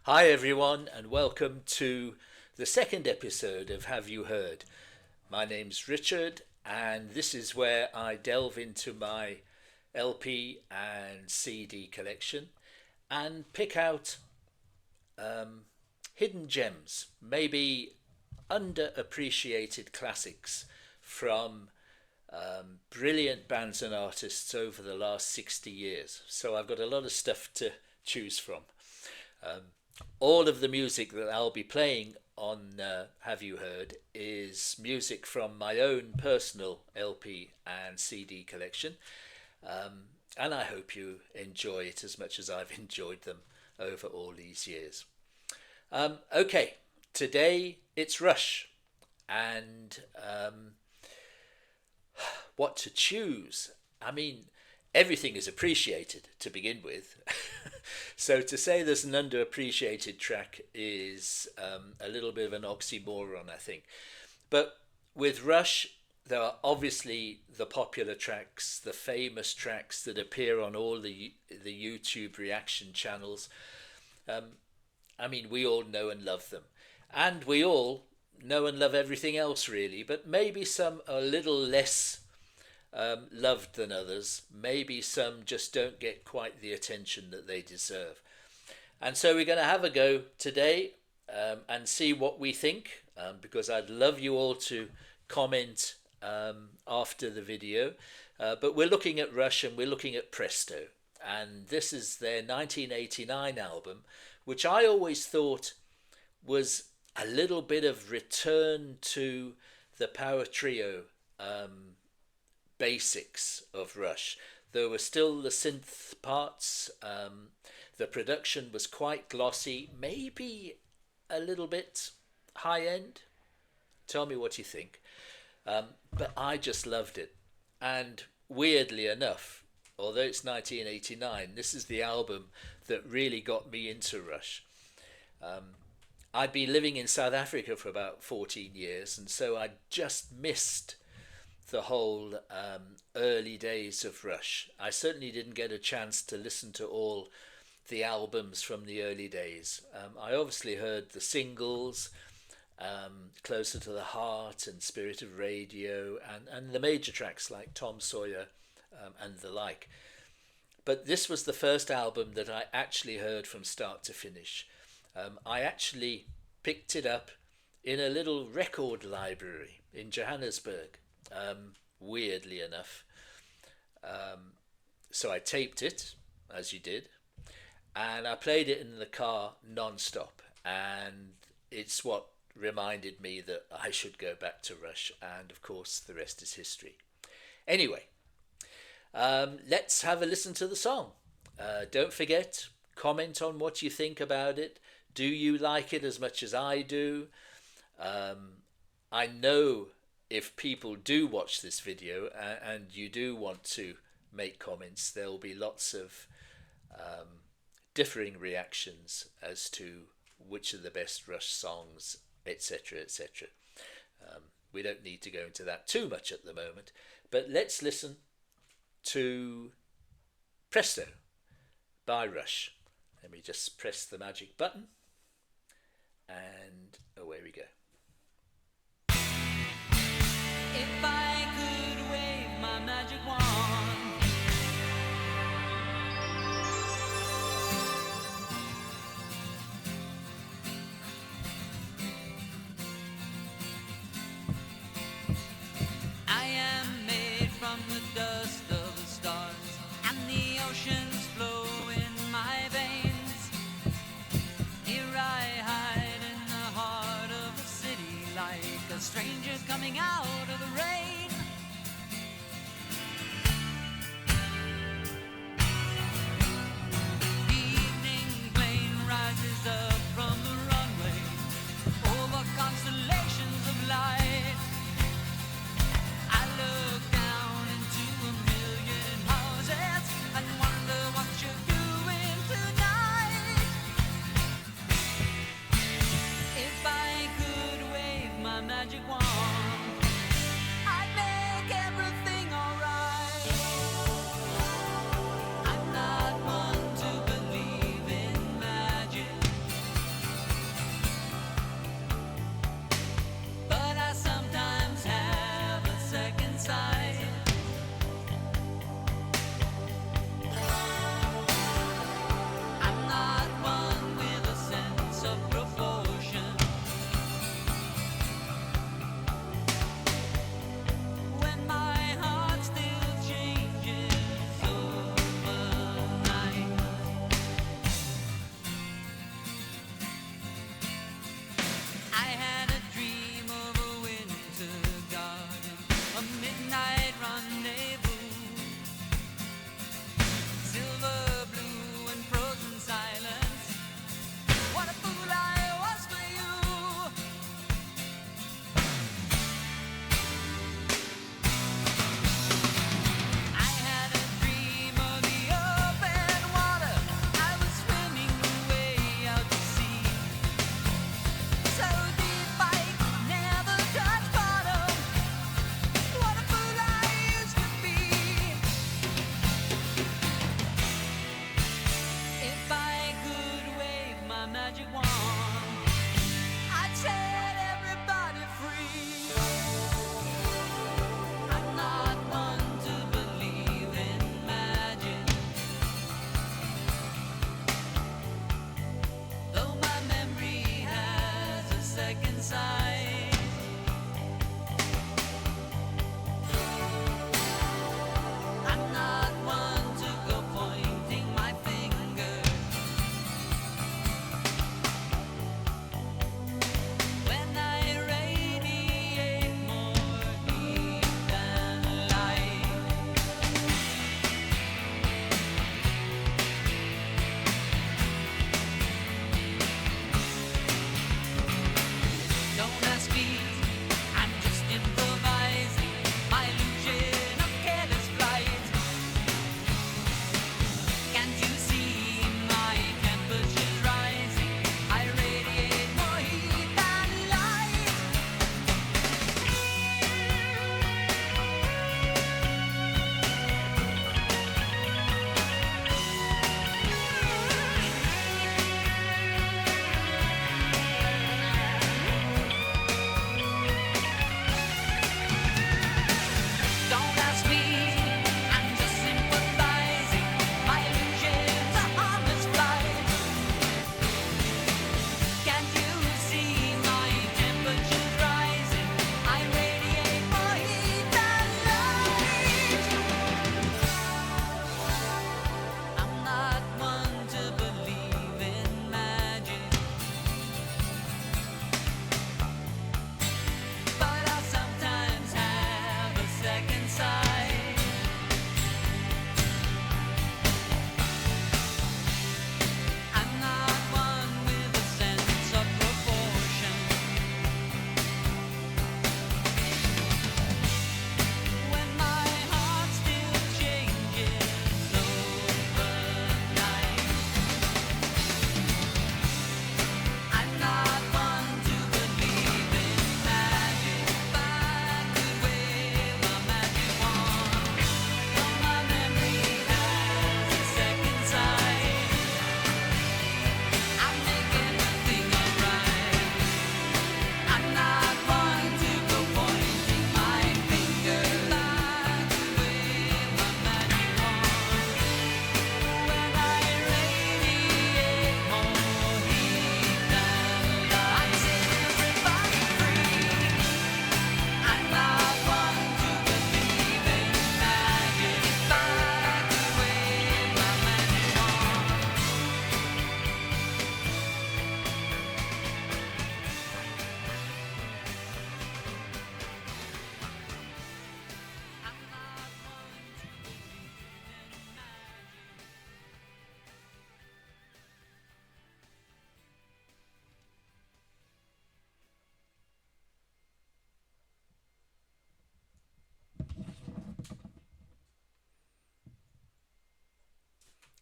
Hi, everyone, and welcome to the second episode of Have You Heard? My name's Richard, and this is where I delve into my LP and CD collection and pick out hidden gems, maybe underappreciated classics from brilliant bands and artists over the last 60 years. So I've got a lot of stuff to choose from. Um, all of the music that I'll be playing on Have You Heard is music from my own personal LP and CD collection, and I hope you enjoy it as much as I've enjoyed them over all these years. Okay, today it's Rush, and what to choose? I mean, everything is appreciated to begin with. So to say there's an underappreciated track is a little bit of an oxymoron, I think. But with Rush, there are obviously the popular tracks, the famous tracks that appear on all the YouTube reaction channels. I mean, we all know and love them, and we all know and love everything else, really. But maybe some are a little less loved than others. Maybe some just don't get quite the attention that they deserve. And so we're going to have a go today and see what we think, because I'd love you all to comment after the video. But we're looking at Rush and we're looking at Presto. And this is their 1989 album, which I always thought was a little bit of return to the power trio basics of Rush. There were still the synth parts. The production was quite glossy, maybe a little bit high end. Tell me what you think. But I just loved it. And weirdly enough, although it's 1989, this is the album that really got me into Rush. I'd been living in South Africa for about 14 years, and so I just missed the whole early days of Rush. I certainly didn't get a chance to listen to all the albums from the early days. I obviously heard the singles, Closer to the Heart and Spirit of Radio, and the major tracks like Tom Sawyer and the like. But this was the first album that I actually heard from start to finish. I actually picked it up in a little record library in Johannesburg, weirdly enough. So I taped it, as you did, and I played it in the car non-stop. And it's what reminded me that I should go back to Rush, and of course the rest is history. Anyway, let's have a listen to the song. Don't forget, comment on what you think about it. Do you like it as much as I do? I know if people do watch this video and you do want to make comments, there will be lots of differing reactions as to which are the best Rush songs, etc., etc. We don't need to go into that too much at the moment, but let's listen to Presto by Rush. Let me just press the magic button, and away we go. If I could wave my magic wand, I am made from the dust of the stars, and the oceans flow in my veins. Here I hide in the heart of the city, like a stranger coming out of the rain.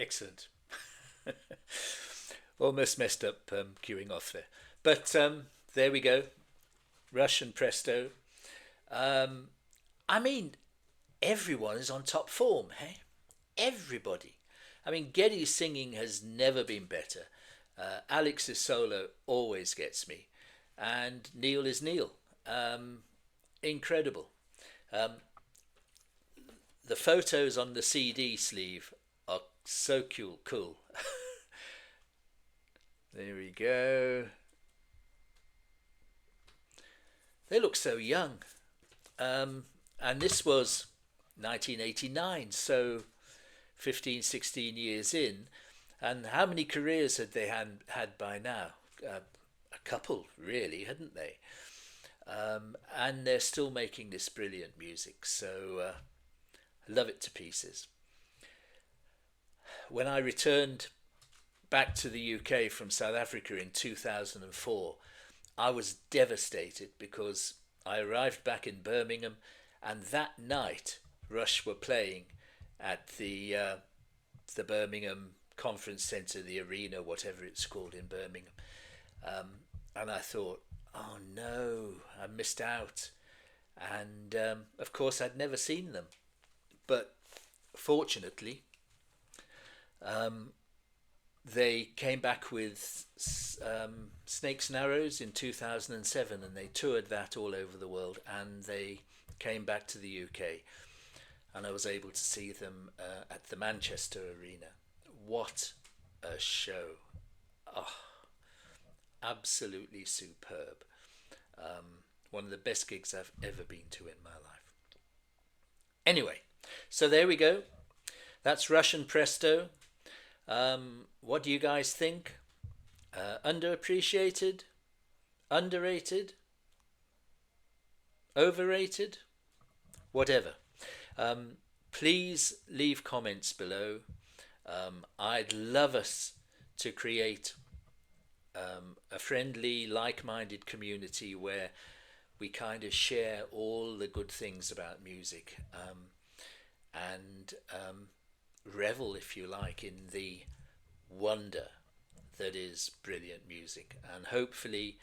Excellent. Almost messed up queuing off there. But there we go. Rush and Presto. Um, I mean, everyone is on top form, hey? Everybody. I mean, Geddy's singing has never been better. Alex's solo always gets me. And Neil is Neil. Incredible. Um, the photos on the CD sleeve are so cool. There we go. They look so young. And this was 1989, so 15, 16 years in. And how many careers had they had by now? A couple, really, hadn't they? And they're still making this brilliant music, so I love it to pieces. When I returned back to the UK from South Africa in 2004, I was devastated because I arrived back in Birmingham, and that night Rush were playing at the Birmingham Conference Centre, the arena, whatever it's called in Birmingham. And I thought, oh no, I missed out. And of course, I'd never seen them. But fortunately, they came back with Snakes and Arrows in 2007, and they toured that all over the world, and they came back to the UK, and I was able to see them at the Manchester Arena. What a show. Oh, absolutely superb. One of the best gigs I've ever been to in my life. Anyway, so there we go. That's Rush and Presto. What do you guys think? Underappreciated? Underrated? Overrated? Whatever. Please leave comments below. I'd love us to create a friendly, like-minded community where we kind of share all the good things about music, and revel, if you like, in the wonder that is brilliant music. And hopefully,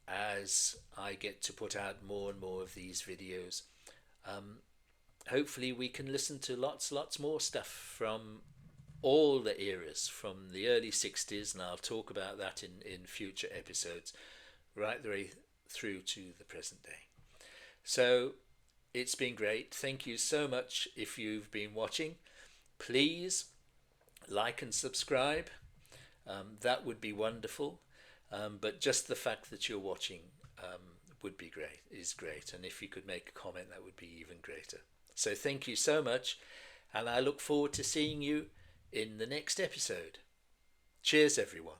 as I get to put out more and more of these videos, hopefully we can listen to lots more stuff from all the eras, from the early 60s, and I'll talk about that in future episodes, right the way through to the present day. So it's been great. Thank you so much if you've been watching. Please like and subscribe. That would be wonderful. But just the fact that you're watching would be great, is great. And if you could make a comment, that would be even greater. So thank you so much, and I look forward to seeing you in the next episode. Cheers, everyone.